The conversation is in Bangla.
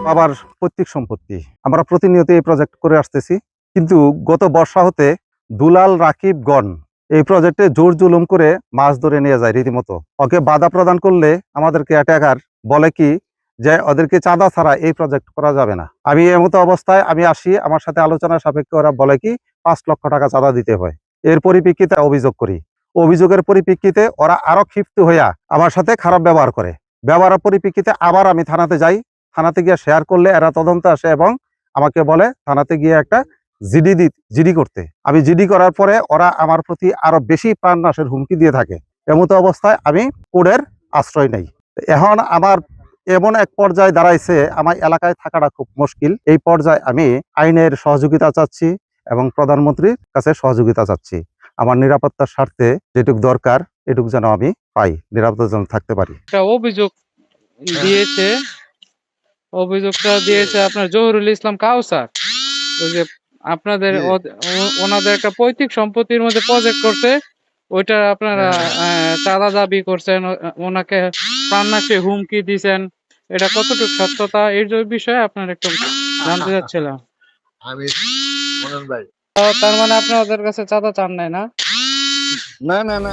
বাবার পৈতৃক সম্পত্তি। আমরা প্রতিনিয়ত এই প্রজেক্ট করে আসতেছি, কিন্তু গত বর্ষা হতে দুলাল রাকিবগণ এই প্রজেক্টে জোর জুলুম করে মাছ ধরে নিয়ে যায় রীতিমতো। ওকে বাধা প্রদান করলে আমাদেরকে অ্যাটাকার বলে কি যে ওদেরকে চাঁদা ছাড়া এই প্রজেক্ট করা যাবে না। আমি এমতো অবস্থায় আমি আসি, আমার সাথে আলোচনা সাপেক্ষে ওরা বলে কি 5 লক্ষ টাকা চাঁদা দিতে হয়। এর পরিপ্রেক্ষিতে অভিযোগ করি। অভিযোগের পরিপ্রেক্ষিতে ওরা আরো ক্ষিপ্ত হইয়া আমার সাথে খারাপ ব্যবহার করে। ব্যবহারের পরিপ্রেক্ষিতে আবার আমি থানাতে যাই। থানাতে গিয়ে শেয়ার করলে এরা তদন্ত আসে এবং আমাকে বলে থানাতে গিয়ে একটা জিডি করতে। আমি জিডি করার পরে ওরা আমার প্রতি আরো বেশি প্রাণনাশের হুমকি দিয়ে থাকে। এমতো অবস্থায় আমি কোর্টের আশ্রয় নেই। এখন আমার এমন এক পর্যায়ে দাঁড়াইছে, আমার এলাকায় থাকাটা খুব মুশকিল। এই পর্যায়ে আমি আইনের সহযোগিতা চাচ্ছি এবং প্রধানমন্ত্রীর কাছে সহযোগিতা চাচ্ছি। আমার নিরাপত্তার স্বার্থে যেটুক দরকার এটুক যেন আমি পাই, নিরাপত্তা যেন থাকতে পারি। একটা অভিযোগটা দিয়েছে আপনার জহুরুল ইসলাম কাউসার। ওই যে আপনাদের ওনাদের একটা পৈতৃক সম্পত্তির মধ্যে প্রজেক্ট করছে, ওইটা আপনারা চাঁদা দাবি করছেন, ওনাকে প্রাণনাশে হুমকি দিয়েছেন। এটা কতটুকু সত্যতা, এর বিষয়ে আপনার একটু জানতে চাচ্ছিলাম। আমি মনন ভাই, তার মানে আপনি ওদের কাছে চাঁদা চান নাই? না না না না